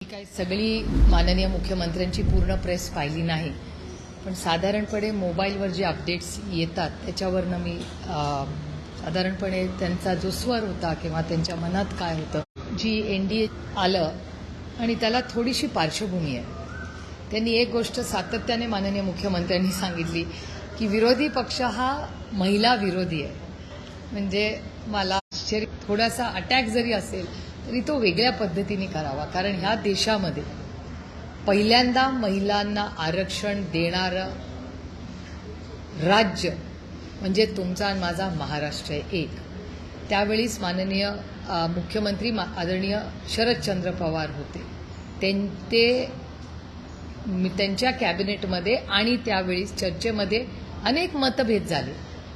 काही सगळी माननीय मुख्यमंत्र्यांची पूर्ण प्रेस पाहिली नाही, पण साधारणपणे मोबाईलवर जे अपडेट्स येतात त्याच्यावरनं मी साधारणपणे त्यांचा जो स्वर होता किंवा त्यांच्या मनात काय होतं, जी एनडीए आलं आणि त्याला थोडीशी पार्श्वभूमी आहे. त्यांनी एक गोष्ट सातत्याने माननीय मुख्यमंत्र्यांनी सांगितली की विरोधी पक्ष हा महिला विरोधी आहे. म्हणजे मला थोडासा अटॅक जरी असेल तरी तो वेगळ्या पद्धतीने करावा, कारण ह्या देशामध्ये पहिल्यांदा महिलांना आरक्षण देणारं राज्य म्हणजे तुमचा आणि माझा महाराष्ट्र आहे एक. त्यावेळीच माननीय मुख्यमंत्री आदरणीय शरदचंद्र पवार होते. त्यांच्या कॅबिनेटमध्ये आणि त्यावेळीस चर्चेमध्ये अनेक मतभेद झाले,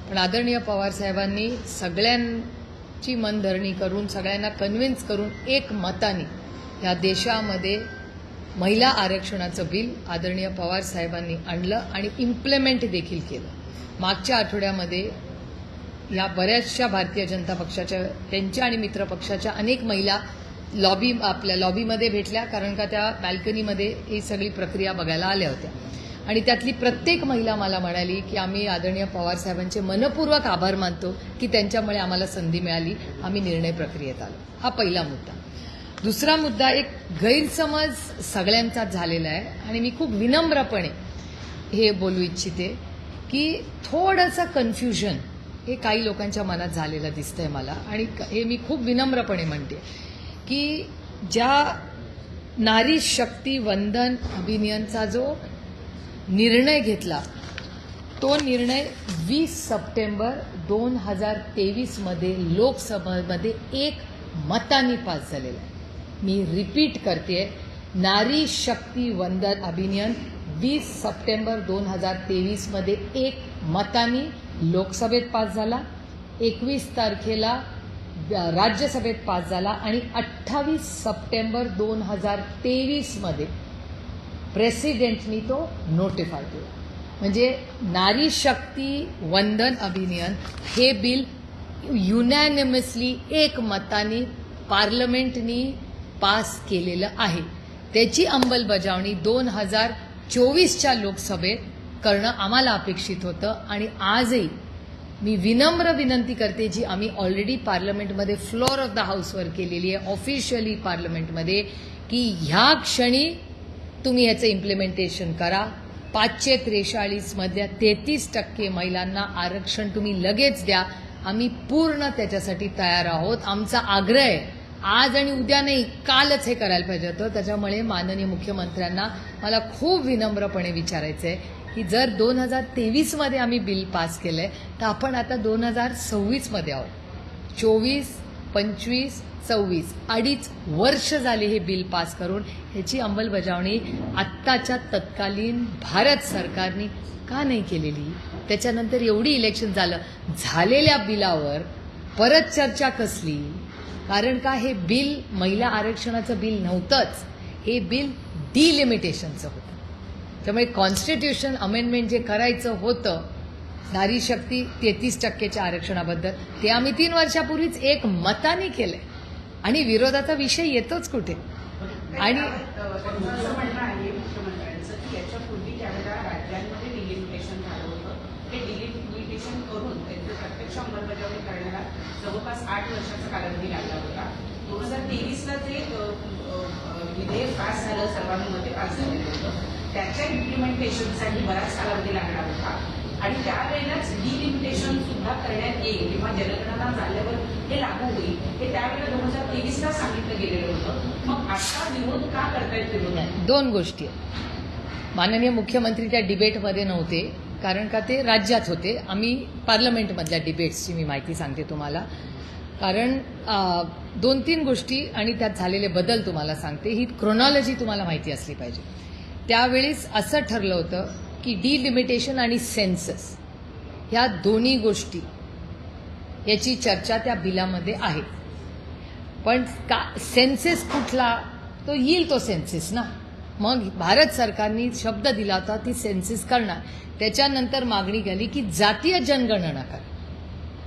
पण आदरणीय पवार साहेबांनी सगळ्यांची मनधरणी करून सगळ्यांना कन्व्हिन्स करून एक मताने या देशामध्ये महिला आरक्षणाचं बिल आदरणीय पवार साहेबांनी आणलं आणि इम्प्लिमेंट देखील केलं. मागच्या आठवड्यामध्ये या बऱ्याचशा भारतीय जनता पक्षाच्या त्यांच्या आणि मित्रपक्षाच्या अनेक महिला आपल्या लॉबीमध्ये भेटल्या, कारण का त्या बॅल्कनीमध्ये ही सगळी प्रक्रिया बघायला आल्या होत्या. आणि त्यातली प्रत्येक महिला मला म्हणाली की आम्ही आदरणीय पवार साहेबांचे मनपूर्वक आभार मानतो की त्यांच्यामुळे आम्हाला संधी मिळाली, आम्ही निर्णय प्रक्रियेत आलो. हा पहिला मुद्दा. दुसरा मुद्दा, एक गैरसमज सगळ्यांचाच झालेला आहे आणि मी खूप विनम्रपणे हे बोलू इच्छिते की थोडंसं कन्फ्युजन हे काही लोकांच्या मनात झालेलं दिसतंय मला, आणि हे मी खूप विनम्रपणे म्हणते की ज्या नारी शक्ती वंदन अभियानचा जो निर्णय घेतला तो निर्णय 20 सप्टेंबर 2023 मध्ये लोकसभेमध्ये एक मताने पास झालेला आहे. मी रिपीट करते, नारी शक्ती वंदन अभियान 20 सप्टेंबर 2023 मध्ये एक मताने लोकसभेत पास झाला, 21 तारखेला राज्यसभेत पास झाला आणि 28 सप्टेंबर 2023 मध्ये प्रेसिडेंटनी तो नोटिफाय केला. म्हणजे नारी शक्ती वंदन अभियान हे बिल युनॅनिमसली एक मताने पार्लमेंटनी पास केलेलं आहे. त्याची अंमलबजावणी 2024च्या लोकसभेत करणं आम्हाला अपेक्षित होतं. आणि आजही मी विनम्र विनंती करते, जी आम्ही ऑलरेडी पार्लमेंटमध्ये फ्लोअर ऑफ द हाऊसवर केलेली आहे ऑफिशियली पार्लमेंटमध्ये, की ह्या क्षणी तुम्ही ह्याचं इम्प्लिमेंटेशन करा. 543 मधल्या 33% महिलांना आरक्षण तुम्ही लगेच द्या. आम्ही पूर्ण त्याच्यासाठी तयार आहोत. आमचा आग्रह आहे, आज आणि उद्या नाही, कालच हे करायला पाहिजे होतं. त्याच्यामुळे माननीय मुख्यमंत्र्यांना मला खूप विनम्रपणे विचारायचं आहे की जर 2023 मध्ये आम्ही बिल पास केलंय तर आपण आता 2026 मध्ये आहोत. 24, 25, 26 अडीच वर्ष झाली हे बिल पास करून. ह्याची अंमलबजावणी आत्ताच्या तत्कालीन भारत सरकारने का नाही केलेली? त्याच्यानंतर एवढी इलेक्शन झालेल्या बिलावर परत चर्चा कसली? कारण का हे बिल महिला आरक्षणाचं बिल नव्हतंच, हे बिल डिलिमिटेशनचं होतं. त्यामुळे कॉन्स्टिट्यूशन अमेंडमेंट जे करायचं होतं नारी शक्ती 33%च्या आरक्षणाबद्दल, ते आम्ही 3 वर्षापूर्वीच एक मताने केलंय आणि विरोधाचा विषय येतोच कुठे. आणि असं म्हणणं आहे मुख्यमंत्र्यांचं की याच्यापूर्वी ज्यावेळेला राज्यांमध्ये डिलिमिटेशन झालं होतं, ते डिलिमिटेशन करून त्यांची प्रत्यक्ष अंमलबजावणी करण्याला जवळपास 8 वर्षाचा कालावधी लागला होता. 2023ला जे विधेयक पास झालं, सर्वानुमते पास झालेलं होतं, त्याच्या इम्प्लिमेंटेशनसाठी बराच कालावधी लागणार होता. आणि त्यावेळेलाच डिलिमिटेशन सुद्धा करण्यात येईल किंवा जनगणना झाल्यावर हे लागू होईल, हे त्यावेळेला 2023ला सांगितलं गेलेलं होतं. मग आता विरोध का करतायत? विरोध 2 गोष्टी आहेत. माननीय मुख्यमंत्री त्या डिबेटमध्ये नव्हते, कारण का ते राज्यात होते. आम्ही पार्लमेंटमधल्या डिबेट्सची मी माहिती सांगते तुम्हाला, कारण 2-3 गोष्टी आणि त्यात झालेले बदल तुम्हाला सांगते. ही क्रोनॉलॉजी तुम्हाला माहिती असली पाहिजे. त्यावेळेस असं ठरलं होतं की डिलिमिटेशन आणि सेन्सस ह्या दोन्ही गोष्टी याची चर्चा त्या बिलामध्ये आहे. पण सेन्सेस कुठला? तो येईल तो सेन्सेस ना. मग भारत सरकारने शब्द दिला होता ती सेन्सेस करणार. त्याच्यानंतर मागणी केली की जातीय जनगणना करा,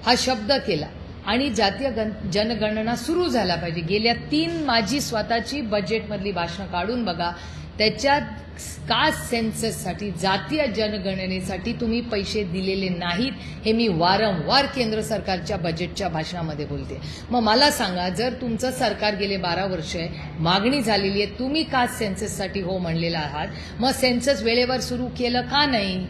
हा शब्द केला आणि जातीय जनगणना सुरू झाला पाहिजे. गेल्या 3 माझी स्वतःची बजेटमधली भाषणं काढून बघा, त्याच्यात कास्ट सेन्सससाठी, जातीय जनगणनेसाठी तुम्ही पैसे दिलेले नाहीत, हे मी वारंवार केंद्र सरकारच्या बजेटच्या भाषणामध्ये बोलते. मग मला सांगा, जर तुमचं सरकार गेले 12 वर्ष आहे, मागणी झालेली आहे, तुम्ही कास्ट सेन्सससाठी हो म्हणलेला आहात, मग सेन्सस वेळेवर सुरू केलं का नाही?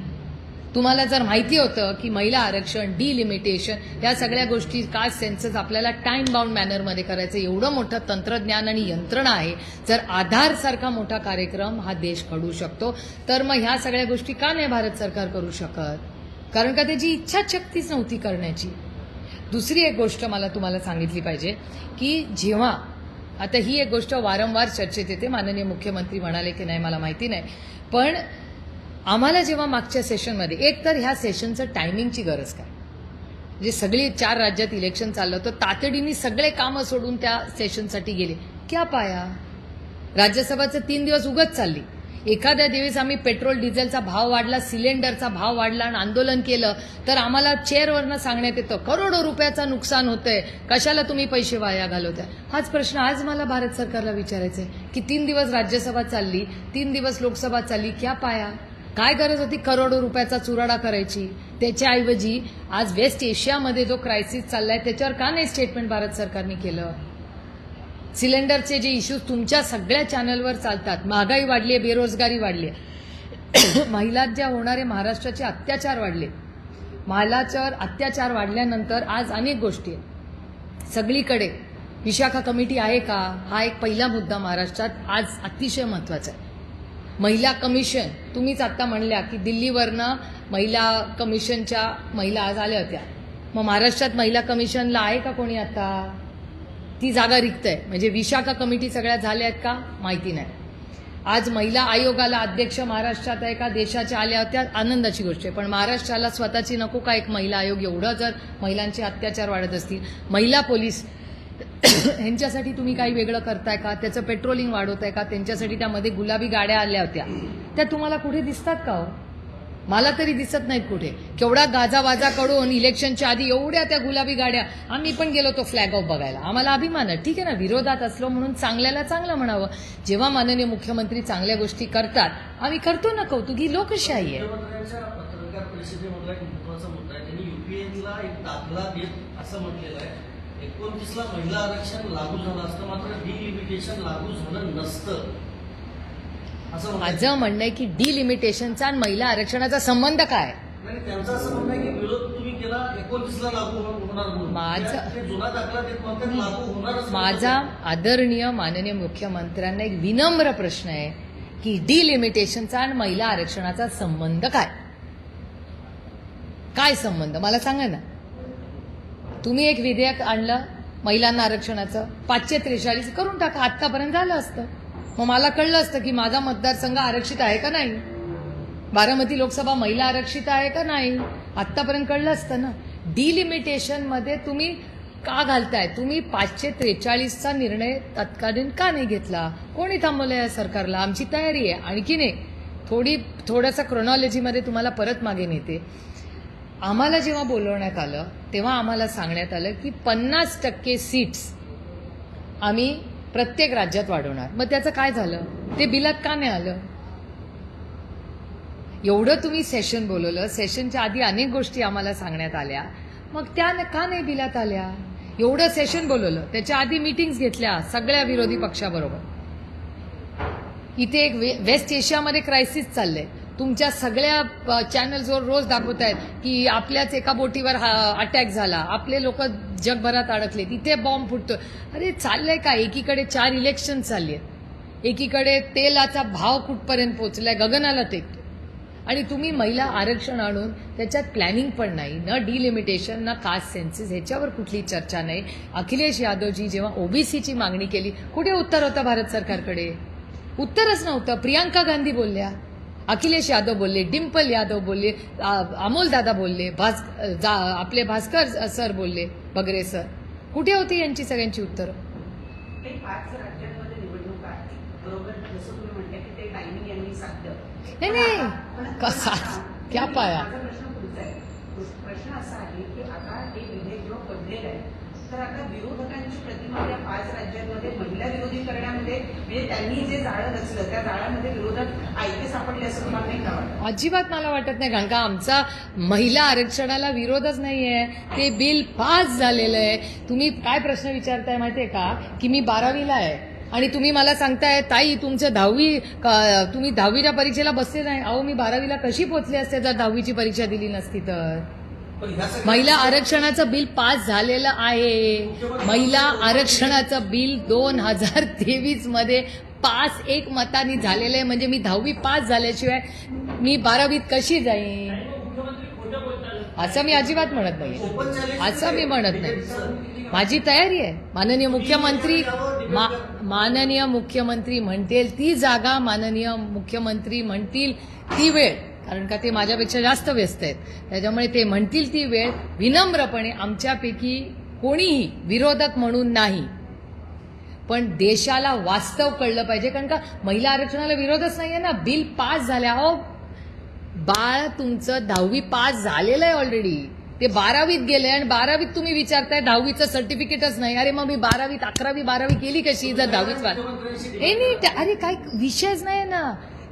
तुम्हाला जर माहिती होतं की महिला आरक्षण, डिलिमिटेशन या सगळ्या गोष्टी, कास्ट सेन्सस आपल्याला टाइम बाउंड मॅनरमध्ये करायचं, एवढं मोठं तंत्रज्ञान आणि यंत्रणा आहे, जर आधारसारखा मोठा कार्यक्रम हा देश घडवू शकतो, तर मग ह्या सगळ्या गोष्टी का नाही भारत सरकार करू शकत? कारण का त्याची इच्छाशक्तीच नव्हती करण्याची. दुसरी एक गोष्ट मला तुम्हाला सांगितली पाहिजे की जेव्हा आता ही एक गोष्ट वारंवार चर्चेत येते, माननीय मुख्यमंत्री म्हणाले की नाही मला माहिती नाही, पण आम्हाला जेव्हा मागच्या सेशनमध्ये, एक तर ह्या सेशनचं टायमिंगची गरज काय, म्हणजे सगळी 4 राज्यात इलेक्शन चाललं होतं, तातडीने सगळे कामं सोडून त्या सेशनसाठी गेले, क्या पाया? राज्यसभाचं 3 दिवस उगत चालली. एखाद्या दिवस आम्ही पेट्रोल डिझेलचा भाव वाढला, सिलेंडरचा भाव वाढला आणि आंदोलन केलं, तर आम्हाला चेअरवरनं सांगण्यात येतं करोडो रुपयाचं नुकसान होतंय, कशाला तुम्ही पैसे वाया घालवताय? हाच प्रश्न आज मला भारत सरकारला विचारायचा आहे की 3 दिवस राज्यसभा चालली, 3 दिवस लोकसभा चालली, क्या पाया? काय गरज होती करोडो रुपयाचा चुराडा करायची? त्याच्याऐवजी आज वेस्ट एशियामध्ये जो क्रायसिस चाललाय त्याच्यावर का नाही स्टेटमेंट भारत सरकारने केलं? सिलेंडरचे जे इश्यूज तुमच्या सगळ्या चॅनलवर चालतात, महागाई वाढली आहे, बेरोजगारी वाढली आहे, महिलांच्या होणारे महाराष्ट्राचे अत्याचार वाढले, महिलांच्यावर अत्याचार वाढल्यानंतर आज अनेक गोष्टी आहेत. सगळीकडे विशाखा कमिटी आहे का? हा एक पहिला मुद्दा महाराष्ट्रात आज अतिशय महत्त्वाचा आहे. महिला कमिशन, तुम्हीच आत्ता म्हणल्या की दिल्लीवरनं महिला कमिशनच्या महिला आज आल्या होत्या, मग महाराष्ट्रात महिला कमिशनला आहे का कोणी? आता ती जागा रिक्त आहे, म्हणजे विशाखा कमिटी सगळ्या झाल्या आहेत का? माहिती नाही. आज महिला आयोगाला अध्यक्ष महाराष्ट्रात आहे का? देशाच्या आल्या होत्या, आनंदाची गोष्ट आहे, पण महाराष्ट्राला स्वतःची नको का एक महिला आयोग? एवढं जर महिलांचे अत्याचार वाढत असतील, महिला पोलीस ह्यांच्यासाठी तुम्ही काही वेगळं करताय का? त्याचं पेट्रोलिंग वाढवताय का? त्यांच्यासाठी त्यामध्ये गुलाबी गाड्या आल्या होत्या, त्या तुम्हाला कुठे दिसतात का? हो, मला तरी दिसत नाहीत कुठे. केवढा गाजावाजा करून इलेक्शनच्या आधी एवढ्या त्या गुलाबी गाड्या, आम्ही पण गेलो तो फ्लॅग ऑफ बघायला, आम्हाला अभिमान आहे. ठीक आहे ना, विरोधात असलो म्हणून चांगल्याला चांगलं म्हणावं. जेव्हा माननीय मुख्यमंत्री चांगल्या गोष्टी करतात आम्ही करतो ना कौतुक, ही लोकशाही आहे. पत्रकार परिषदेमधला एक महत्वाचा मुद्दा आहे, त्यांनी युपीएला एक दाखला देत असं म्हटलेलं आहे, 29ला महिला आरक्षण लागू झालं असतं, मात्र डिलिमिटेशन लागू झालं नसतं असं माझं म्हणणं आहे की डिलिमिटेशनचा आणि महिला आरक्षणाचा संबंध काय? नाही, त्यांचं असं म्हणणं आहे की विरोध तुम्ही केला 29ला लागू होणार म्हणून. ते जुना दाखला देत म्हणतात लागू होणारच. माझा आदरणीय माननीय मुख्यमंत्र्यांना एक विनम्र प्रश्न आहे की डिलिमिटेशनचा आणि महिला आरक्षणाचा संबंध काय? काय संबंध मला सांगा ना. तुम्ही एक विधेयक आणलं महिलांना आरक्षणाचं, 543 करून टाका, आत्तापर्यंत झालं असतं. मग मला कळलं असतं की माझा मतदारसंघ आरक्षित आहे का नाही, बारामती लोकसभा महिला आरक्षित आहे का नाही, आत्तापर्यंत कळलं असतं ना. डिलिमिटेशनमध्ये तुम्ही का घालताय? तुम्ही 543चा निर्णय तत्कालीन का नाही घेतला? कोणी थांबवलं या सरकारला? आमची तयारी आहे. आणखीन एक थोडंसं क्रोनॉलॉजीमध्ये तुम्हाला परत मागे नेते. आम्हाला जेव्हा बोलवण्यात आलं तेव्हा आम्हाला सांगण्यात आलं की 50% सीट्स आम्ही प्रत्येक राज्यात वाढवणार. मग त्याचं काय झालं? ते बिलात का नाही आलं? एवढं तुम्ही सेशन बोलवलं, सेशनच्या आधी अनेक गोष्टी आम्हाला सांगण्यात आल्या, मग त्या का नाही बिलात आल्या? एवढं सेशन बोलवलं, त्याच्या आधी मीटिंग्स घेतल्या सगळ्या विरोधी पक्षाबरोबर. इथे एक वेस्ट एशियामध्ये क्रायसिस चाललंय, तुमच्या सगळ्या चॅनल्सवर रोज दाखवत आहेत की आपल्याच एका बोटीवर अटॅक झाला, आपले लोक जगभरात अडकले, तिथे बॉम्ब फुटतोय. अरे चाललंय काय? एकीकडे 4 इलेक्शन चालली आहेत, एकीकडे तेलाचा भाव कुठपर्यंत पोहोचलाय, गगनाला टेकतो, आणि तुम्ही महिला आरक्षण आणून त्याच्यात प्लॅनिंग पण नाही, न डिलिमिटेशन ना कास्ट सेन्सेस, ह्याच्यावर कुठली चर्चा नाही. अखिलेश यादवजी जेव्हा ओबीसीची मागणी केली, कुठे उत्तर होतं भारत सरकारकडे? उत्तरच नव्हतं. प्रियांका गांधी बोलल्या, अखिलेश यादव बोलले, डिम्पल यादव बोलले, अमोल दादा बोलले, आपले भास्कर सर बोलले, बगरे सर, कुठे होती यांची सगळ्यांची उत्तरं? 5 राज्यांमध्ये निवडणूक आहे, बरोबर जसं तुम्ही म्हणता की ते टायमिंग यांनी साध्य नाही कसा क्या पाया? माझा प्रश्न पुढचा आहे. प्रश्न असा आहे की आता हे विधेयक जेव्हा पडलेलं आहे तर आता विरोधकांची प्रतिमा या 5 राज्यांमध्ये महिला विरोधी करण्यामध्ये म्हणजे त्यांनी जे जाळं रचलं त्या जाळ्यामध्ये विरोधक आयते सापडले असं तुम्हाला नाही का वाटतं? अजिबात मला वाटत नाही, कारण का आमचा महिला आरक्षणाला विरोधच नाहीये. ते बिल पास झालेलं आहे. तुम्ही काय प्रश्न विचारताय माहितीये का, की मी 12वीला आहे आणि तुम्ही मला सांगताय ताई तुमचं 10वी तुम्ही 10वीच्या परीक्षेला बसले नाही. अहो मी 12वीला कशी पोहोचले असते जर 10वीची परीक्षा दिली नसती तर. पण ह्या सगळ्या- महिला आरक्षणाचं बिल पास झालेलं आहे. महिला आरक्षणाचं बिल 2023 मध्ये पास एक मतांनी झालेलं आहे. म्हणजे मी 10वी पास झाल्याशिवाय मी 12वीत कशी जाईन असं मी अजिबात म्हणत नाही. असं मी म्हणत नाही. माझी तयारी आहे. माननीय मुख्यमंत्री म्हणतील ती जागा, माननीय मुख्यमंत्री म्हणतील ती वेळ, कारण का ते माझ्यापेक्षा जास्त व्यस्त आहेत. त्याच्यामुळे ते म्हणतील ती वेळ विनम्रपणे, आमच्यापैकी कोणीही विरोधक म्हणून नाही, पण देशाला वास्तव कळलं पाहिजे. कारण का महिला आरक्षणाला विरोधच नाहीये ना. बिल पास झाले. अहो बाळ तुमचं 10वी पास झालेलं आहे ऑलरेडी. ते 12वीत गेले आणि 12वीत तुम्ही विचारताय 10वीचं सर्टिफिकेटच नाही. अरे मग मी 12वीत 11वी 12वी केली कशी जर 10वीच पास. अरे काय विषयच नाही ना,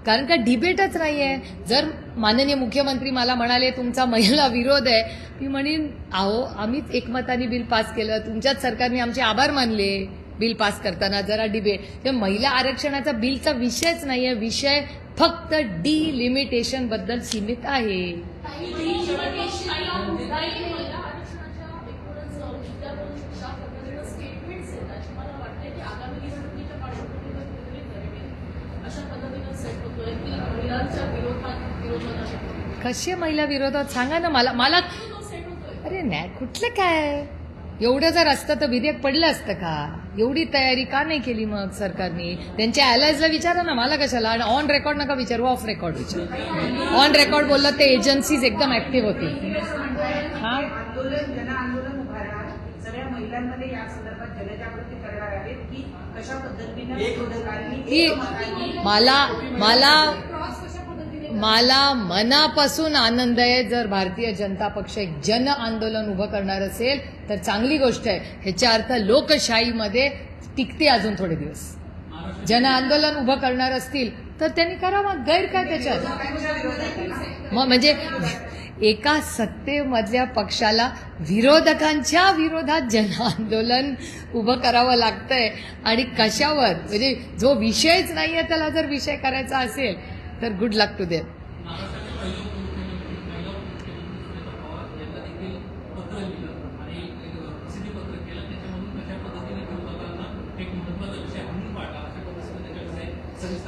कारण का डिबेटच नाहीये. जर माननीय मुख्यमंत्री मला म्हणाले तुमचा महिला विरोध आहे, मी म्हणेन अहो आम्हीच एकमताने बिल पास केलं, तुमच्याच सरकारने आमचे आभार मानले बिल पास करताना. जरा डिबेट महिला आरक्षणाचा बिलचा विषयच नाहीये. विषय फक्त डिलिमिटेशन बद्दल सीमित आहे. कशी महिला विरोधात सांगा ना मला. अरे नाही कुठलं काय, एवढं जर असतं तर विधेयक पडलं असतं का? एवढी तयारी का नाही केली मग सरकारने? त्यांच्या अलायजला विचारा ना, मला कशाला. आणि ऑन रेकॉर्ड नका विचारू, ऑफ रेकॉर्ड विचारू. ऑन रेकॉर्ड बोललं ते एजन्सीज एकदम ऍक्टिव्ह होती. हा जन आंदोलन उभारणार, सगळ्या महिलांमध्ये या संदर्भात जनजागृती करणार आहेत की कशा पद्धतीने विरोधकांनी ती मला मनापासून आनंद आहे. जर भारतीय जनता पक्ष एक जन आंदोलन उभं करणार असेल तर चांगली गोष्ट आहे. ह्याचा अर्थ लोकशाहीमध्ये टिकते अजून थोडे दिवस. जन आंदोलन उभं करणार असतील तर त्यांनी करावं, गैर काय त्याच्यात. म्हणजे एका सत्तेमधल्या पक्षाला विरोधकांच्या विरोधात जन आंदोलन उभं करावं लागतंय. आणि कशावर? म्हणजे जो विषयच नाहीये त्याला जर विषय करायचा असेल तर गुड लक टू देम.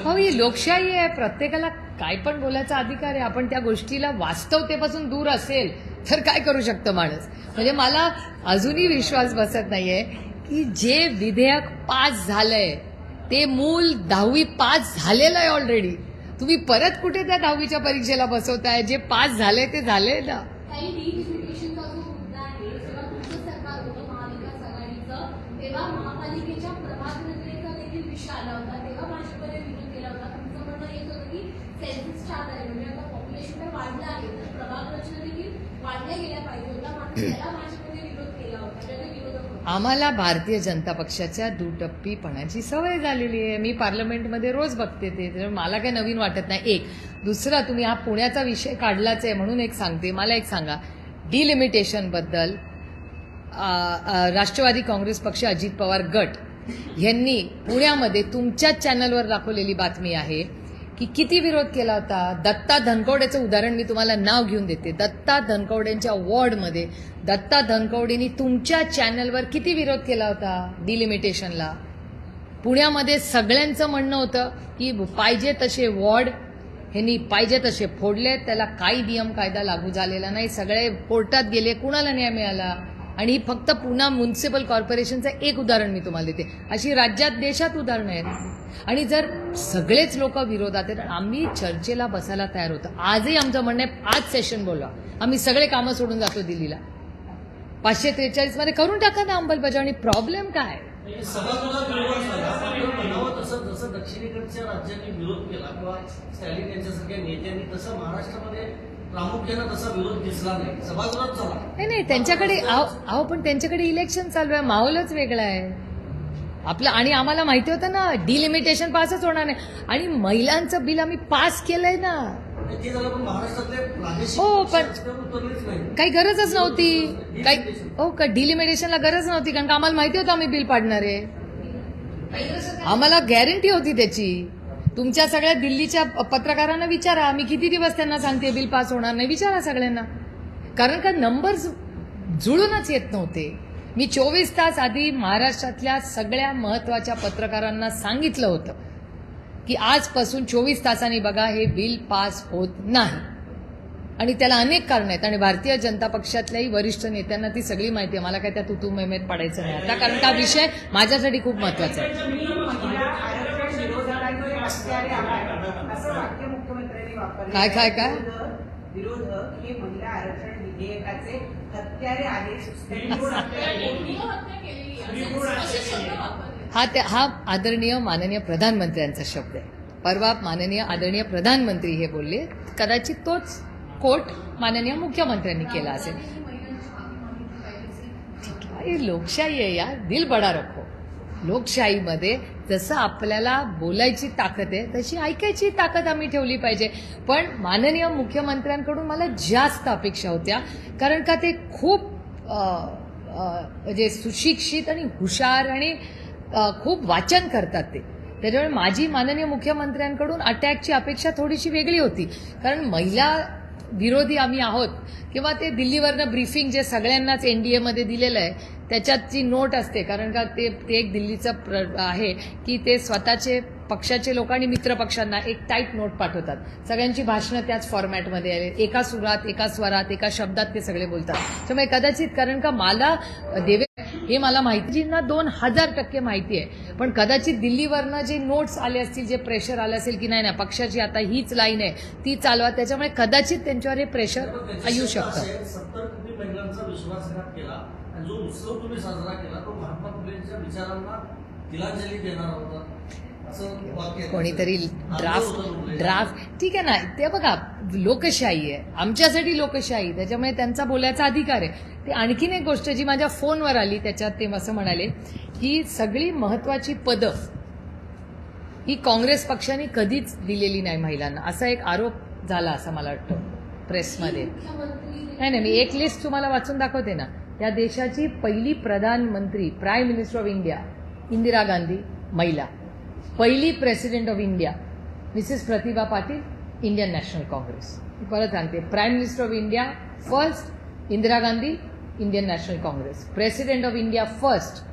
हो ही लोकशाही आहे. प्रत्येकाला काय पण बोलायचा अधिकार आहे. आपण त्या गोष्टीला वास्तवतेपासून दूर असेल तर काय करू शकतं माणूस. म्हणजे मला अजूनही विश्वास बसत नाहीये की जे विधेयक पास झालंय ते मूल 10वी पास झालेलं आहे ऑलरेडी. तुम्ही परत कुठे त्या 10वीच्या परीक्षेला बसवताय? जे पास झाले ते झाले ना. काही डिलिमिटेशनचा जो मुद्दा आहे, जेव्हा तुमचं सरकार होतं महाविकास आघाडीचं, तेव्हा महापालिकेच्या प्रभाग रचनेचा देखील विषय आला होता. तेव्हा भाजपने विरोध केला होता. तुमचं म्हणणं येत होतं की सेन्ससच्या आधारे म्हणजे आता पॉप्युलेशन तर वाढलं आहे तर प्रभाग रचना देखील वाढल्या गेल्या पाहिजे होत्या, मात्र त्याला भाजपने विरोध केला होता. त्याचे विरोधक होते. आम्हाला भारतीय जनता पक्षाच्या दुटप्पीपणाची सवय झालेली आहे. मी पार्लमेंटमध्ये रोज बघते ते, त्यामुळे मला काही नवीन वाटत नाही. एक दुसरा, तुम्ही हा पुण्याचा विषय काढलाच आहे म्हणून एक सांगते. मला एक सांगा, डिलिमिटेशनबद्दल राष्ट्रवादी काँग्रेस पक्ष, अजित पवार गट यांनी पुण्यामध्ये तुमच्याच चॅनलवर दाखवलेली बातमी आहे की किती विरोध केला होता. दत्ता धनकवडेचं उदाहरण मी तुम्हाला नाव घेऊन देते. दत्ता धनकवडेंच्या वॉर्डमध्ये दत्ता धनकवडेंनी तुमच्या चॅनलवर किती विरोध केला होता डिलिमिटेशनला. पुण्यामध्ये सगळ्यांचं म्हणणं होतं की पाहिजे तसे वॉर्ड ह्यांनी पाहिजे तसे फोडले, त्याला काही नियम कायदा लागू झालेला नाही. सगळे कोर्टात गेले, कुणाला न्याय मिळाला. आणि ही फक्त पुणे म्युनिसिपल कॉर्पोरेशनचं एक उदाहरण मी तुम्हाला देते. अशी राज्यात देशात उदाहरणं आहेत. आणि जर सगळेच लोक विरोधात आहेत, आम्ही चर्चेला बसायला तयार होतो. आजही आमचं म्हणणं आहे, आज सेशन बोलवा, आम्ही सगळे कामं सोडून जातो दिल्लीला. 543 मध्ये करून टाका ना अंमलबजावणी. प्रॉब्लेम काय? सभागृहात विरोध झाला. आपण म्हणावं तसं जसं दक्षिणेकडच्या राज्यांनी विरोध केला किंवा स्टॅलिन यांच्यासारख्या नेत्यांनी, तसं महाराष्ट्रामध्ये प्रामुख्यानं तसा विरोध दिसला नाही, सभागृहात झाला. नाही त्यांच्याकडे अहो पण त्यांच्याकडे इलेक्शन चालू आहे, माहोलच वेगळा आहे आपलं. आणि आम्हाला माहिती होतं ना डिलिमिटेशन पासच होणार नाही, आणि महिलांचं बिल आम्ही पास केलंय ना. ते झालं, पण महाराष्ट्रातले प्रादेशिक हो, पण पक्ष उतरलेच नाही. काही गरजच नव्हती, काही हो का डिलिमिटेशनला गरज नव्हती, कारण का आम्हाला माहिती होतं आम्ही बिल पाडणार आहे. आम्हाला गॅरंटी होती त्याची. तुमच्या सगळ्या दिल्लीच्या पत्रकारांना विचारा, मी किती दिवस त्यांना सांगते बिल पास होणार नाही, विचारा सगळ्यांना. कारण का नंबर्स जुळूनच येत नव्हते. मी 24 तास आधी महाराष्ट्रातल्या सगळ्या महत्वाच्या पत्रकारांना सांगितलं होतं की आजपासून 24 तासांनी बघा हे बिल पास होत नाही. आणि त्याला अनेक कारण आहेत, आणि भारतीय जनता पक्षातल्याही वरिष्ठ नेत्यांना ती सगळी माहिती आहे. मला काय त्या तुतू मेमेत पडायचं नाही आता, कारण का विषय माझ्यासाठी खूप महत्वाचा आहे. महिला आरक्षण विरोधकांचे हत्यारे आहात असं वाक्य मुख्यमंत्र्यांनी वापरलं. काय? विरोधक हे महिला आरक्षण विधेयकाचे हत्यारे आहेत. हत्या केलेली आहे असे शब्द वापरले. हा आदरणीय माननीय प्रधानमंत्र्यांचा शब्द आहे. परवा माननीय आदरणीय प्रधानमंत्री हे बोलले, कदाचित तोच कोट माननीय मुख्यमंत्र्यांनी केला असेल. हे लोकशाही आहे यार, दिल बडा रखो. लोकशाहीमध्ये जसं आपल्याला बोलायची ताकद आहे तशी ऐकायची ताकद आम्ही ठेवली पाहिजे. पण माननीय मुख्यमंत्र्यांकडून मला जास्त अपेक्षा होत्या, कारण का ते खूप म्हणजे सुशिक्षित आणि हुशार आणि खूप वाचन करतात ते. त्याच्यामुळे माझी माननीय मुख्यमंत्र्यांकडून अटॅकची अपेक्षा थोडीशी वेगळी होती, कारण महिला विरोधी आम्ही आहोत. किंवा ते दिल्लीवरनं ब्रीफिंग जे सगळ्यांनाच एनडीएमध्ये दिलेलं आहे त्याच्यात जी नोट असते, कारण का ते एक दिल्लीचं आहे की ते स्वतःचे पक्षाचे लोक आणि मित्र पक्षांना एक टाईट नोट पाठवतात. सगळ्यांची भाषणं त्याच फॉर्मॅटमध्ये आले, एका सुरात, एका स्वरात, एका शब्दात ते सगळे बोलतात. त्यामुळे कदाचित, कारण का मला हे मला माहितीजींना 2000% माहिती आहे, पण कदाचित दिल्लीवरनं जे नोट्स आले असतील, जे प्रेशर आलं असेल की नाही पक्षाची आता हीच लाईन आहे ती चालवा, त्याच्यामुळे कदाचित त्यांच्यावर हे प्रेशर येऊ शकतं. 70 कोटी महिलांचा विश्वासघात केला आणि जो उत्सव तुम्ही साजरा केला तो महात्मा फुलेंच्या विचारांना तिलांजली देणार होता असं वाक्य कोणीतरी ड्राफ्ट ठीक आहे ना. ते बघा लोकशाही आहे, आमच्यासाठी लोकशाही, त्याच्यामुळे त्यांचा बोलायचा अधिकार आहे. ते आणखीन एक गोष्ट जी माझ्या फोनवर आली त्याच्यात ते असं म्हणाले की सगळी महत्वाची पदं ही काँग्रेस पक्षाने कधीच दिलेली नाही महिलांना, असा एक आरोप झाला असं मला वाटतं प्रेसमध्ये. नाही मी एक लिस्ट तुम्हाला वाचून दाखवते ना. या देशाची पहिली प्रधानमंत्री, prime minister of India Indira Gandhi, महिला. पहिली president of India Mrs Pratibha Patil, Indian National Congress. मी परत सांगते, prime minister of India first Indira Gandhi, Indian National Congress. President of India first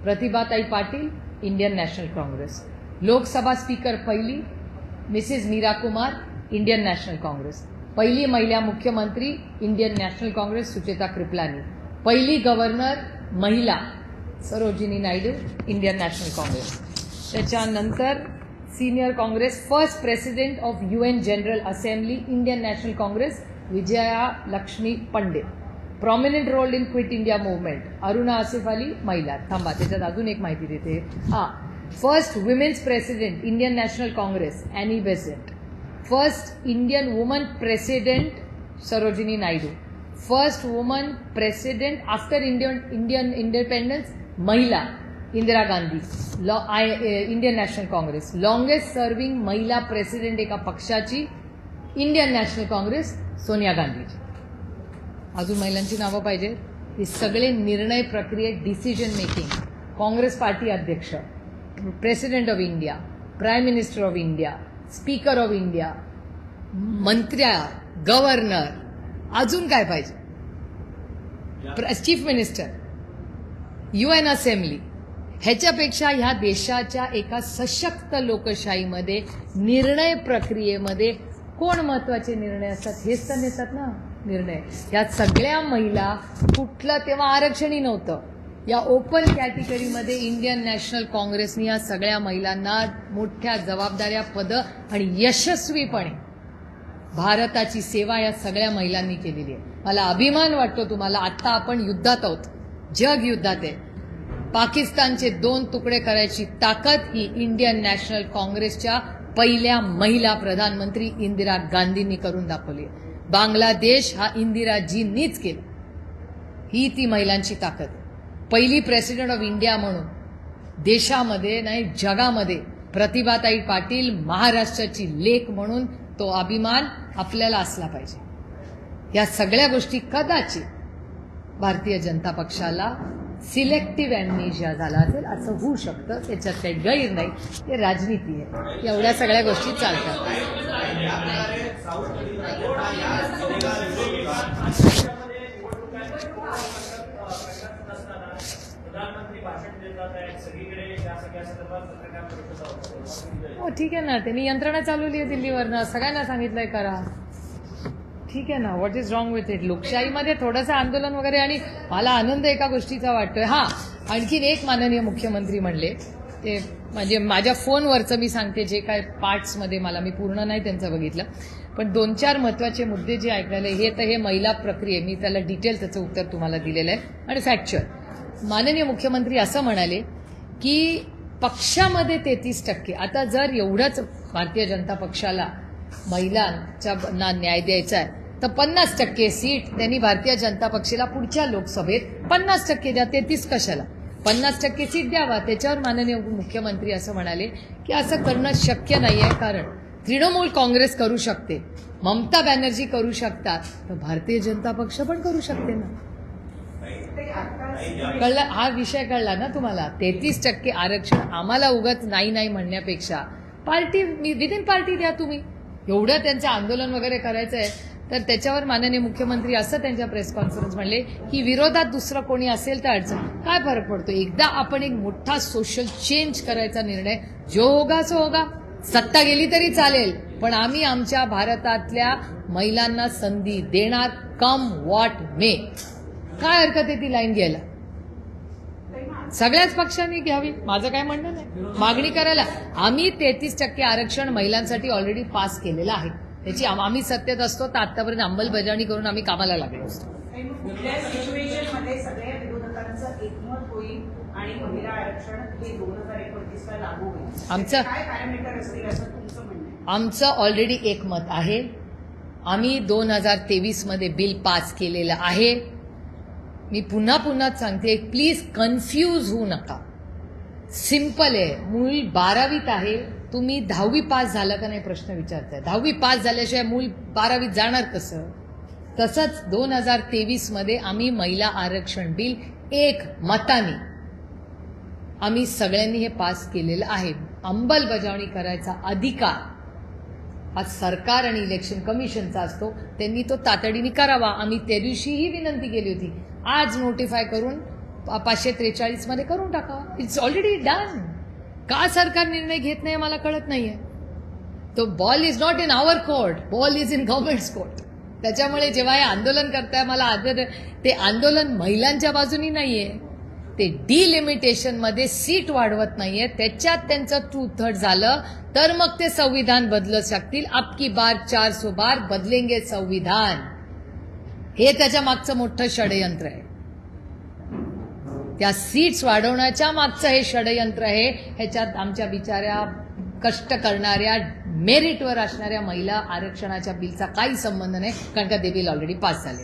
प्रतिभाताई Patil, Indian National Congress. Lok Sabha speaker पहिली Mrs Meira Kumar, Indian National Congress. पहिली महिला मुख्यमंत्री, Indian National Congress, Sucheta Kripalani. पहिली गव्हर्नर महिला, Sarojini Naidu, Indian National Congress. त्याच्यानंतर senior Congress first president of UN general assembly, Indian National Congress, Vijaya Lakshmi Pandit. Prominent role in quit India movement, Aruna Asaf Ali, महिला. थांबा, त्याच्यात अजून एक माहिती देते. First women's president, Indian National Congress, Annie Besant. First Indian woman president, Sarojini Naidu. First woman president after Indian independence, महिला, Indira Gandhi, Indian National Congress. Longest serving महिला president एका पक्षाची, Indian National Congress, Sonia Gandhiji. अजून महिलांची नावं पाहिजे. हे सगळे निर्णय प्रक्रियेत डिसिजन मेकिंग, काँग्रेस पार्टी अध्यक्ष, president of India, prime minister of India, speaker of India, मंत्र्या, गव्हर्नर, अजून काय पाहिजे, चीफ मिनिस्टर, UN असेंब्ली. ह्याच्यापेक्षा ह्या देशाच्या एका सशक्त लोकशाहीमध्ये निर्णय प्रक्रियेमध्ये कोण महत्वाचे निर्णय असतात हेच तर नेतात ना निर्णय. या सगळ्या महिला, कुठलं तेव्हा आरक्षणही नव्हतं, या ओपन कॅटेगरीमध्ये इंडियन नॅशनल काँग्रेसने या सगळ्या महिलांना मोठ्या जबाबदाऱ्या, पदं आणि यशस्वीपणे भारताची सेवा या सगळ्या महिलांनी केलेली आहे. मला अभिमान वाटतो तुम्हाला. आत्ता आपण युद्धात आहोत, जग युद्धात आहे. पाकिस्तानचे 2 तुकडे करायची ताकद ही इंडियन नॅशनल काँग्रेसच्या पहिल्या महिला प्रधानमंत्री इंदिरा गांधींनी करून दाखवली. बांगलादेश हा इंदिराजींनीच केला. ही ती महिलांची ताकद आहे. पहिली प्रेसिडेंट ऑफ इंडिया म्हणून देशामध्ये नाही जगामध्ये प्रतिभाताई पाटील महाराष्ट्राची लेक म्हणून तो अभिमान आपल्याला असला पाहिजे. या सगळ्या गोष्टी कदाचित भारतीय जनता पक्षाला सिलेक्टिव्ह ॲम्नेशिया झाला असेल असं होऊ शकतं. त्याच्यात काही गैर नाही, ते राजनीती आहे. एवढ्या सगळ्या गोष्टी चालतात. प्रधानमंत्री भाषण देतात आहेत सगळीकडे या सगळ्या संदर्भात पत्रकार परिषदा होतात. हो ठीक आहे ना, त्यांनी यंत्रणा चालवली आहे दिल्लीवरनं, सगळ्यांना सांगितलंय करा. ठीक आहे ना, what is wrong with it. लोकशाहीमध्ये थोडंसं आंदोलन वगैरे, आणि मला आनंद एका गोष्टीचा वाटतोय. हां, आणखीन एक माननीय मुख्यमंत्री म्हणले, ते म्हणजे माझ्या फोनवरचं मी सांगते जे काय पार्ट्समध्ये मी पूर्ण नाही त्यांचं बघितलं, पण 2-4 महत्त्वाचे मुद्दे जे ऐकलेले हे तर हे महिला प्रक्रिये, मी त्याला डिटेल त्याचं उत्तर तुम्हाला दिलेलं आहे आणि फॅक्च्युअल. माननीय मुख्यमंत्री असं म्हणाले की पक्षामध्ये 33%, आता जर एवढंच भारतीय जनता पक्षाला महिलांच्या न्याय द्यायचा आहे तर 50% सीट त्यांनी भारतीय जनता पक्षाला पुढच्या लोकसभेत 50% द्या, 33 कशाला, 50% सीट द्यावा. त्याच्यावर माननीय मुख्यमंत्री असं म्हणाले की असं करणं शक्य नाही आहे, कारण तृणमूल काँग्रेस करू शकते, ममता बॅनर्जी करू शकतात, तर भारतीय जनता पक्ष पण करू शकते ना. कळला हा विषय, कळला ना तुम्हाला. 33% आरक्षण आम्हाला उगाच नाही म्हणण्यापेक्षा पार्टी विदिन पार्टी द्या तुम्ही. एवढं त्यांचं आंदोलन वगैरे करायचं आहे तर त्याच्यावर माननीय मुख्यमंत्री असं त्यांच्या प्रेस कॉन्फरन्स म्हणले की विरोधात दुसरं कोणी असेल तर अडचण काय फरक पडतो. एकदा आपण एक मोठा सोशल चेंज करायचा निर्णय, जो होगा सो होगा, सत्ता गेली तरी चालेल, पण आम्ही आमच्या भारतातल्या महिलांना संधी देणार, कम व्हॉट मे. काय हरकत आहे ती लाईन घ्यायला, सगळ्याच पक्षांनी घ्यावी, माझं काय म्हणणं नाही. मागणी करायला आम्ही 33% आरक्षण महिलांसाठी ऑलरेडी पास केलेलं आहे. त्याची आम्ही सत्तेत असतो तर आतापर्यंत अंमलबजावणी करून आम्ही कामाला लागलो असतो. कुठल्या सिच्युएशनमध्ये सगळ्या विरोधकांचं एकमत होईल आणि महिला आरक्षण हे 2029ला लागू होईल, आमचं काय पॅरामीटर असतील असं तुमचं म्हणणं आहे? आमचं ऑलरेडी एकमत आहे. आम्ही 2023 मध्ये बिल पास केलेलं आहे. मी पुन्हा सांगते, प्लीज कन्फ्यूज होऊ नका. सिंपल आहे. मूल 12वीत आहे, तुम्ही 10वी पास झालं का नाही प्रश्न विचारताय. 10वी पास झाल्याशिवाय मूल 12वीत जाणार कसं. तसंच 2023 मध्ये आम्ही महिला आरक्षण बिल एक मताने आम्ही सगळ्यांनी हे पास केलेलं आहे. अंमलबजावणी करायचा अधिकार हा सरकार आणि इलेक्शन कमिशनचा असतो, त्यांनी तो तातडीने करावा. आम्ही त्या दिवशी ही विनंती केली होती, आज नोटिफाय करून 543 मध्ये करून टाका. It's already done. का सरकार निर्णय घेत नाही मला कळत नाहीये. तो ball is not in our court, ball is in government's court. त्याच्यामुळे जेव्हा हे आंदोलन करताय मला आदर, ते आंदोलन महिलांच्या बाजूनी नाहीये, ते डिलिमिटेशनमध्ये सीट वाढवत नाहीये, त्याच्यात त्यांचं 2/3 झालं तर मग ते संविधान बदलू शकतील. अब की बार 400 बार बदलेंगे संविधान, हे त्याच्या मागचं मोठं षडयंत्र आहे. त्या सीट्स वाढवण्याच्या मागचं हे षडयंत्र आहे. ह्याच्यात आमच्या बिचाऱ्या कष्ट करणाऱ्या मेरिटवर असणाऱ्या महिला आरक्षणाच्या बिलचा काही संबंध नाही, कारण का ते बिल ऑलरेडी पास झाले.